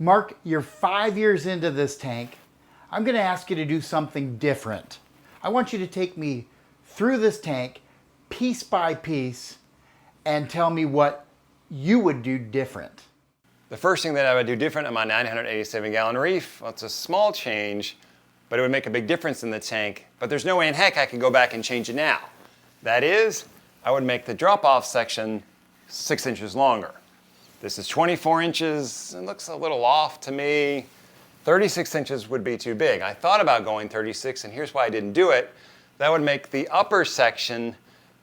Mark, you're 5 years into this tank. I'm going to ask you to do something different. I want you to take me through this tank piece by piece and tell me what you would do different. The first thing that I would do different on my 987-gallon Reef, well, it's a small change, but it would make a big difference in the tank. But there's no way in heck I could go back and change it now. That is, I would make the drop-off section 6 inches longer. This is 24 inches. It looks a little off to me. 36 inches would be too big. I thought about going 36, and here's why I didn't do it. That would make the upper section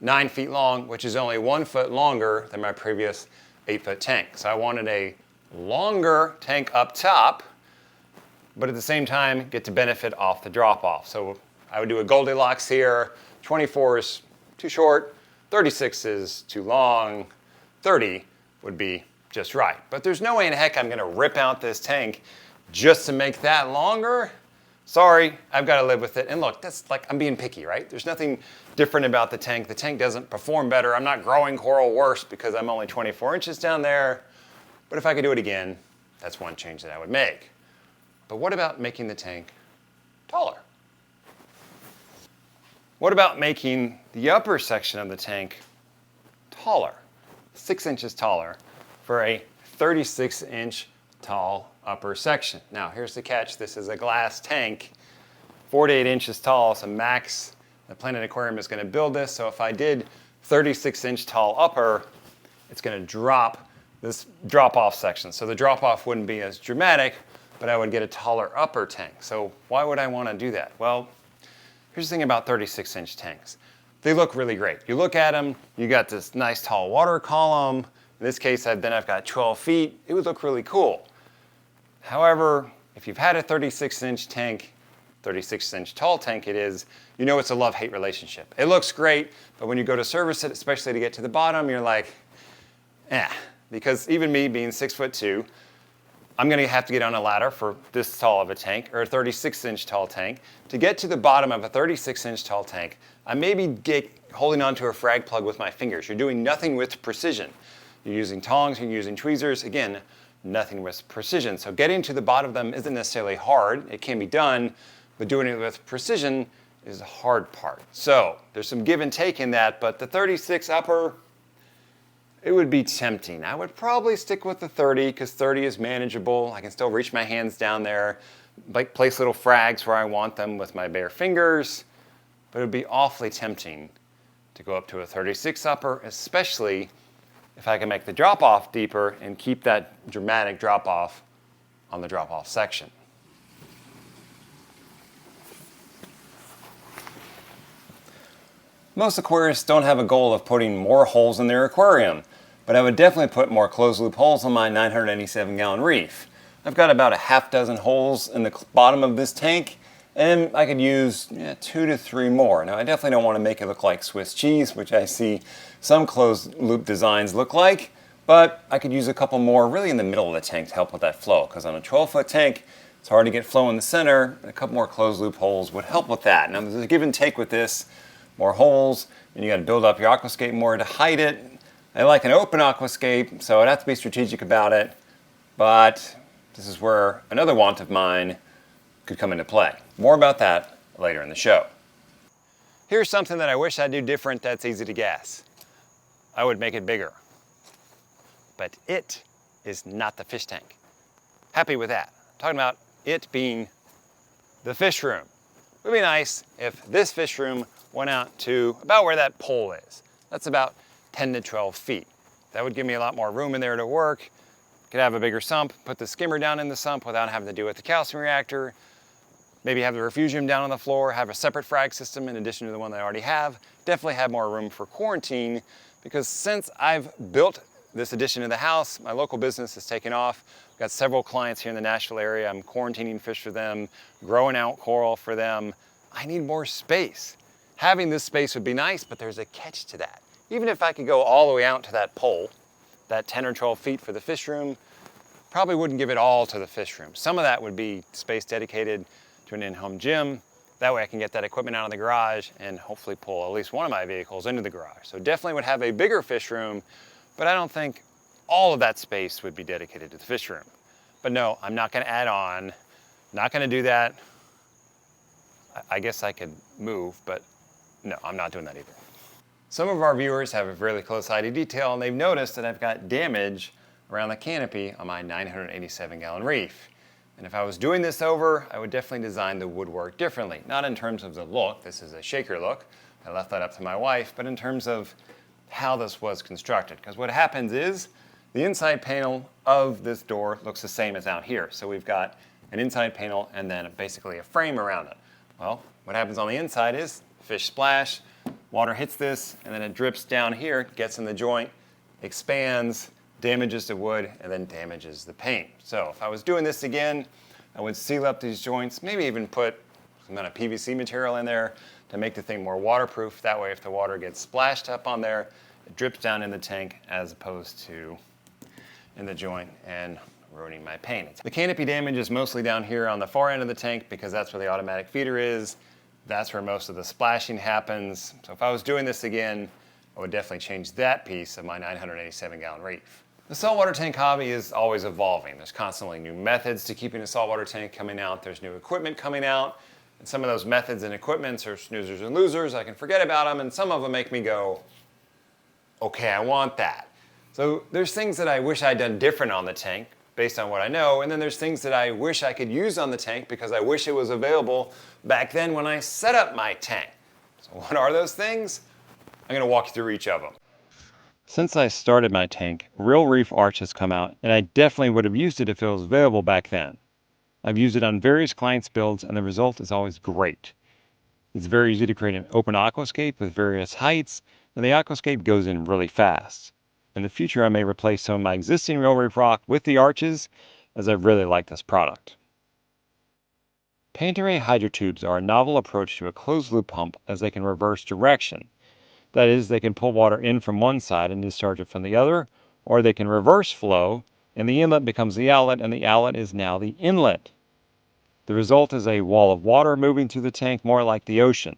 9 feet long, which is only 1 foot longer than my previous 8-foot tank. So I wanted a longer tank up top, but at the same time get to benefit off the drop-off. So I would do a Goldilocks here. 24 is too short, 36 is too long, 30 would be just right. But there's no way in heck I'm gonna rip out this tank just to make that longer. Sorry, I've got to live with it. And look, that's like, I'm being picky, right? There's nothing different about the tank. The tank doesn't perform better. I'm not growing coral worse because I'm only 24 inches down there. But if I could do it again, that's one change that I would make. But what about making the tank taller? What about making the upper section of the tank taller, 6 inches taller, for a 36-inch tall upper section? Now, here's the catch. This is a glass tank, 4 to 8 inches tall, so max the Planet Aquarium is going to build this. So if I did 36-inch tall upper, it's going to drop this drop-off section. So the drop-off wouldn't be as dramatic, but I would get a taller upper tank. So why would I want to do that? Well, here's the thing about 36-inch tanks. They look really great. You look at them, you got this nice tall water column. In this case, I've got 12 feet. It would look really cool. However, if you've had a 36-inch tank, 36-inch tall tank it is, you know it's a love-hate relationship. It looks great, but when you go to service it, especially to get to the bottom, you're like, because even me being 6'2", I'm gonna have to get on a ladder for this tall of a tank, or a 36-inch tall tank. To get to the bottom of a 36-inch tall tank, I may be holding onto a frag plug with my fingers. You're doing nothing with precision. You're using tongs, you're using tweezers, again, nothing with precision. So getting to the bottom of them isn't necessarily hard. It can be done, but doing it with precision is the hard part. So there's some give and take in that, but the 36 upper, it would be tempting. I would probably stick with the 30 because 30 is manageable. I can still reach my hands down there, like place little frags where I want them with my bare fingers, but it would be awfully tempting to go up to a 36 upper, especially if I can make the drop-off deeper and keep that dramatic drop-off on the drop-off section. Most aquarists don't have a goal of putting more holes in their aquarium, but I would definitely put more closed loop holes on my 987-gallon Reef. I've got about a half dozen holes in the bottom of this tank, and I could use 2 to 3 more. Now, I definitely don't want to make it look like Swiss cheese, which I see some closed loop designs look like, but I could use a couple more really in the middle of the tank to help with that flow, because on a 12-foot tank, it's hard to get flow in the center, and a couple more closed loop holes would help with that. Now, there's a give and take with this. More holes, and you got to build up your aquascape more to hide it. I like an open aquascape, so I'd have to be strategic about it, but this is where another want of mine could come into play. More about that later in the show. Here's something that I wish I'd do different that's easy to guess. I would make it bigger. But it is not the fish tank. Happy with that. I'm talking about it being the fish room. It would be nice if this fish room went out to about where that pole is. That's about 10 to 12 feet. That would give me a lot more room in there to work. Could have a bigger sump, put the skimmer down in the sump without having to deal with the calcium reactor. Maybe have the refugium down on the floor, have a separate frag system in addition to the one that I already have. Definitely have more room for quarantine, because since I've built this addition to the house, my local business has taken off. I've got several clients here in the Nashville area. I'm quarantining fish for them, growing out coral for them. I need more space. Having this space would be nice, but there's a catch to that. Even if I could go all the way out to that pole, that 10 or 12 feet for the fish room, probably wouldn't give it all to the fish room. Some of that would be space dedicated to an in-home gym. That way I can get that equipment out of the garage and hopefully pull at least one of my vehicles into the garage. So definitely would have a bigger fish room, but I don't think all of that space would be dedicated to the fish room. But no, I'm not gonna add on. Not gonna do that. I guess I could move, but no, I'm not doing that either. Some of our viewers have a really close eye to detail, and they've noticed that I've got damage around the canopy on my 987-gallon Reef. And if I was doing this over, I would definitely design the woodwork differently. Not in terms of the look, this is a shaker look, I left that up to my wife, but in terms of how this was constructed. Because what happens is, the inside panel of this door looks the same as out here. So we've got an inside panel and then basically a frame around it. Well, what happens on the inside is fish splash, water hits this, and then it drips down here, gets in the joint, expands, damages the wood, and then damages the paint. So if I was doing this again, I would seal up these joints, maybe even put some amount of PVC material in there to make the thing more waterproof. That way if the water gets splashed up on there, it drips down in the tank as opposed to in the joint and ruining my paint. The canopy damage is mostly down here on the far end of the tank because that's where the automatic feeder is. That's where most of the splashing happens. So if I was doing this again, I would definitely change that piece of my 987-gallon Reef. The saltwater tank hobby is always evolving. There's constantly new methods to keeping a saltwater tank coming out. There's new equipment coming out. And some of those methods and equipments are snoozers and losers. I can forget about them, and some of them make me go, okay, I want that. So there's things that I wish I'd done different on the tank based on what I know, and then there's things that I wish I could use on the tank because I wish it was available back then when I set up my tank. So what are those things? I'm gonna walk you through each of them. Since I started my tank, Real Reef Arch has come out, and I definitely would have used it if it was available back then. I've used it on various clients' builds, and the result is always great. It's very easy to create an open aquascape with various heights, and the aquascape goes in really fast. In the future, I may replace some of my existing Real Reef rock with the arches, as I really like this product. Paint array hydrotubes are a novel approach to a closed loop pump as they can reverse direction. That is, they can pull water in from one side and discharge it from the other, or they can reverse flow, and the inlet becomes the outlet, and the outlet is now the inlet. The result is a wall of water moving through the tank more like the ocean.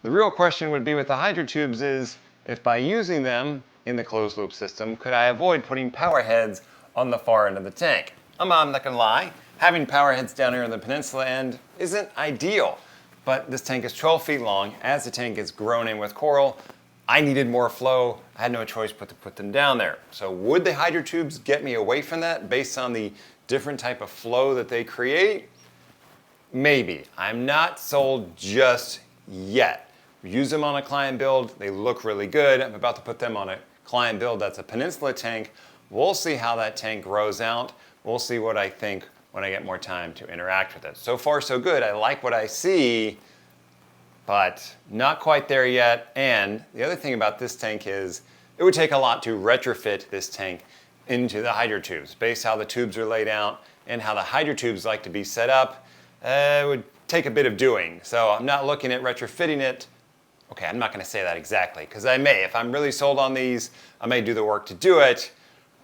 The real question would be with the hydrotubes is, if by using them in the closed loop system, could I avoid putting power heads on the far end of the tank? I'm not gonna lie, having power heads down here on the peninsula end isn't ideal, but this tank is 12 feet long. As the tank is grown in with coral, I needed more flow. I had no choice but to put them down there. So would the hydrotubes get me away from that based on the different type of flow that they create? Maybe. I'm not sold just yet. Use them on a client build, they look really good. I'm about to put them on a client build that's a peninsula tank. We'll see how that tank grows out. We'll see what I think when I get more time to interact with it. So far so good, I like what I see, but not quite there yet. And the other thing about this tank is it would take a lot to retrofit this tank into the hydrotubes. Based how the tubes are laid out and how the hydrotubes like to be set up, it would take a bit of doing. So I'm not looking at retrofitting it. Okay, I'm not gonna say that exactly, because I may. If I'm really sold on these, I may do the work to do it,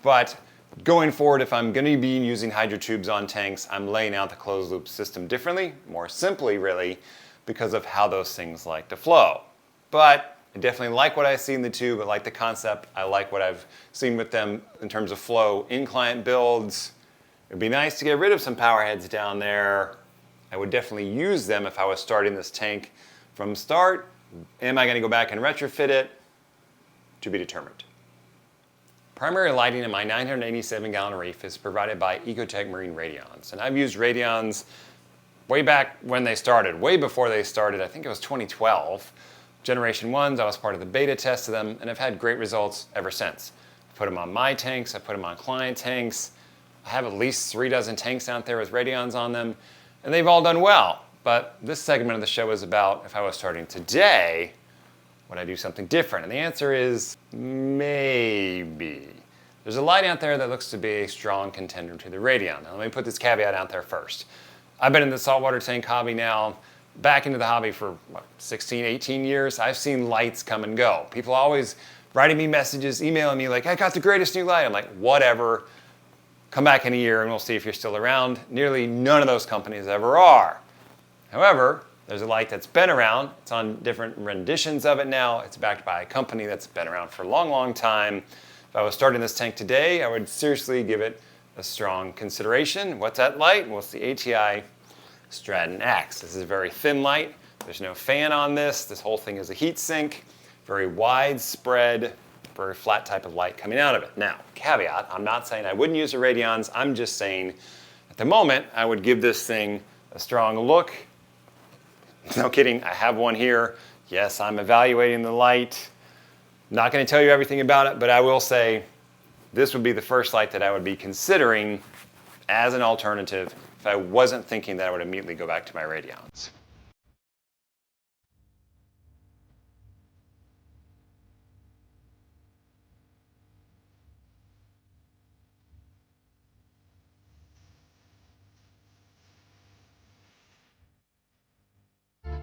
but going forward, if I'm gonna be using hydrotubes on tanks, I'm laying out the closed loop system differently, more simply really, because of how those things like to flow. But I definitely like what I see in the tube, I like the concept, I like what I've seen with them in terms of flow in client builds. It'd be nice to get rid of some power heads down there. I would definitely use them if I was starting this tank from start. Am I gonna go back and retrofit it? To be determined. Primary lighting in my 987-gallon Reef is provided by Ecotech Marine Radions. And I've used Radions way back when they started, way before they started, I think it was 2012. Generation 1s, I was part of the beta test of them, and I've had great results ever since. I put them on my tanks, I put them on client tanks. I have at least 3 dozen tanks out there with Radions on them, and they've all done well. But this segment of the show is about, if I was starting today, would I do something different? And the answer is maybe. There's a light out there that looks to be a strong contender to the Radion. Now let me put this caveat out there first. I've been in the saltwater tank hobby now, back into the hobby for what, 16, 18 years. I've seen lights come and go. People always writing me messages, emailing me like, I got the greatest new light. I'm like, whatever, come back in a year and we'll see if you're still around. Nearly none of those companies ever are. However, there's a light that's been around. It's on different renditions of it now. It's backed by a company that's been around for a long, long time. If I was starting this tank today, I would seriously give it a strong consideration. What's that light? Well, it's the ATI Straton X. This is a very thin light. There's no fan on this. This whole thing is a heat sink. Very widespread, very flat type of light coming out of it. Now, caveat, I'm not saying I wouldn't use the Radions. I'm just saying at the moment, I would give this thing a strong look. No kidding, I have one here. Yes, I'm evaluating the light. Not going to tell you everything about it, but I will say this would be the first light that I would be considering as an alternative if I wasn't thinking that I would immediately go back to my Radions.